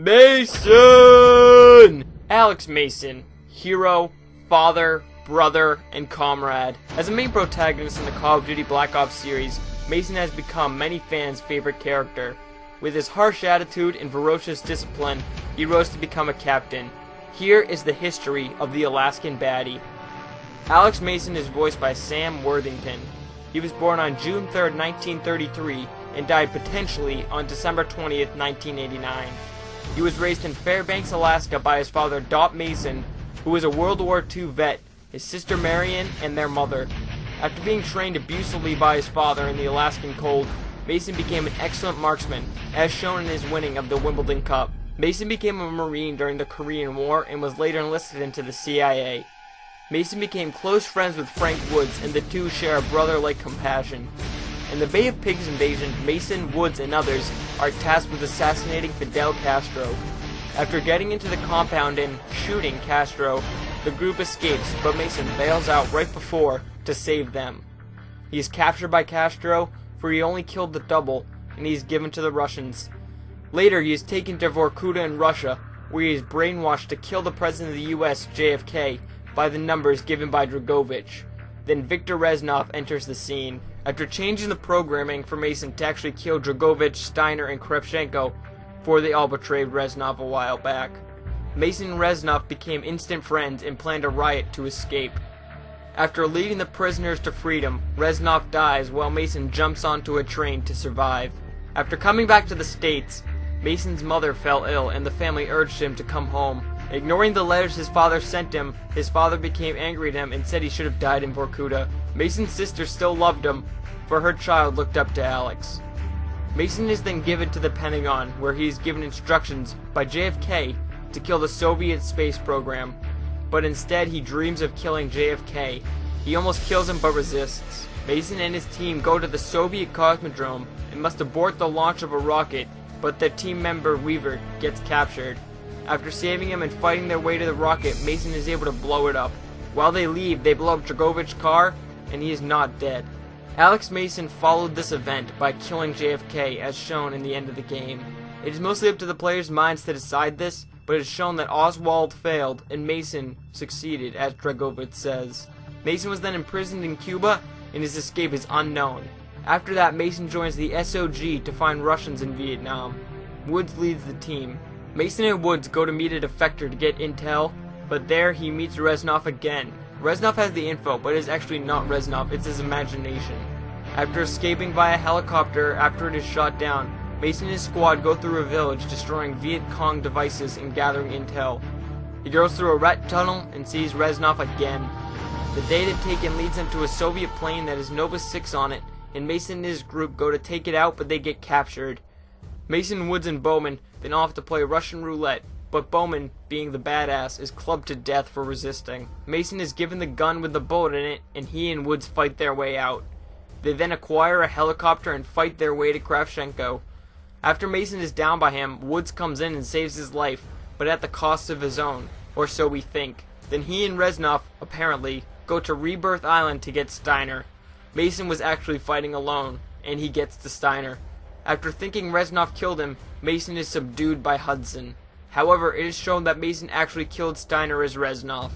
Mason! Alex Mason, hero, father, brother, and comrade. As a main protagonist in the Call of Duty Black Ops series, Mason has become many fans' favorite character. With his harsh attitude and ferocious discipline, he rose to become a captain. Here is the history of the Alaskan baddie. Alex Mason is voiced by Sam Worthington. He was born on June 3, 1933, and died potentially on December 20th, 1989. He was raised in Fairbanks, Alaska by his father Dot Mason, who was a World War II vet, his sister Marion, and their mother. After being trained abusively by his father in the Alaskan cold, Mason became an excellent marksman, as shown in his winning of the Wimbledon Cup. Mason became a Marine during the Korean War and was later enlisted into the CIA. Mason became close friends with Frank Woods, and the two share a brother-like compassion. In the Bay of Pigs invasion, Mason, Woods, and others are tasked with assassinating Fidel Castro. After getting into the compound and shooting Castro, the group escapes, but Mason bails out right before to save them. He is captured by Castro, for he only killed the double, and he is given to the Russians. Later, he is taken to Vorkuta in Russia, where he is brainwashed to kill the President of the US, JFK, by the numbers given by Dragovich. Then Viktor Reznov enters the scene. After changing the programming for Mason to actually kill Dragovich, Steiner, and Kravchenko, for they all betrayed Reznov a while back, Mason and Reznov became instant friends and planned a riot to escape. After leading the prisoners to freedom, Reznov dies while Mason jumps onto a train to survive. After coming back to the States, Mason's mother fell ill and the family urged him to come home. Ignoring the letters his father sent him, his father became angry at him and said he should have died in Vorkuta. Mason's sister still loved him, for her child looked up to Alex. Mason is then given to the Pentagon, where he is given instructions by JFK to kill the Soviet space program. But instead he dreams of killing JFK. He almost kills him but resists. Mason and his team go to the Soviet Cosmodrome and must abort the launch of a rocket, but their team member Weaver gets captured. After saving him and fighting their way to the rocket, Mason is able to blow it up. While they leave, they blow up Dragovich's car, and he is not dead. Alex Mason followed this event by killing JFK, as shown in the end of the game. It is mostly up to the players' minds to decide this, but it is shown that Oswald failed, and Mason succeeded, as Dragovich says. Mason was then imprisoned in Cuba, and his escape is unknown. After that, Mason joins the SOG to find Russians in Vietnam. Woods leads the team. Mason and Woods go to meet a defector to get intel, but there he meets Reznov again. Reznov has the info, but it is actually not Reznov, it's his imagination. After escaping via helicopter after it is shot down, Mason and his squad go through a village, destroying Viet Cong devices and gathering intel. He goes through a rat tunnel and sees Reznov again. The data taken leads him to a Soviet plane that has Nova 6 on it, and Mason and his group go to take it out, but they get captured. Mason, Woods, and Bowman then all have to play Russian roulette, but Bowman, being the badass, is clubbed to death for resisting. Mason is given the gun with the bullet in it, and he and Woods fight their way out. They then acquire a helicopter and fight their way to Kravchenko. After Mason is down by him, Woods comes in and saves his life, but at the cost of his own, or so we think. Then he and Reznov, apparently, go to Rebirth Island to get Steiner. Mason was actually fighting alone, and he gets to Steiner. After thinking Reznov killed him, Mason is subdued by Hudson. However, it is shown that Mason actually killed Steiner as Reznov.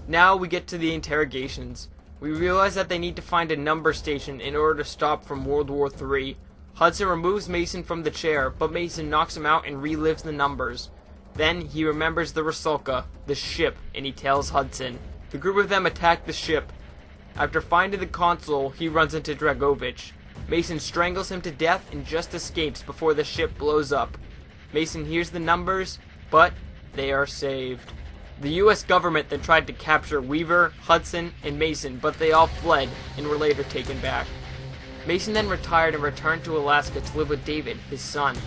Now we get to the interrogations. We realize that they need to find a number station in order to stop from World War III. Hudson removes Mason from the chair, but Mason knocks him out and relives the numbers. Then he remembers the Rusalka, the ship, and he tells Hudson. The group of them attack the ship. After finding the console, he runs into Dragovich. Mason strangles him to death and just escapes before the ship blows up. Mason hears the numbers, but they are saved. The US government then tried to capture Weaver, Hudson, and Mason, but they all fled and were later taken back. Mason then retired and returned to Alaska to live with David, his son.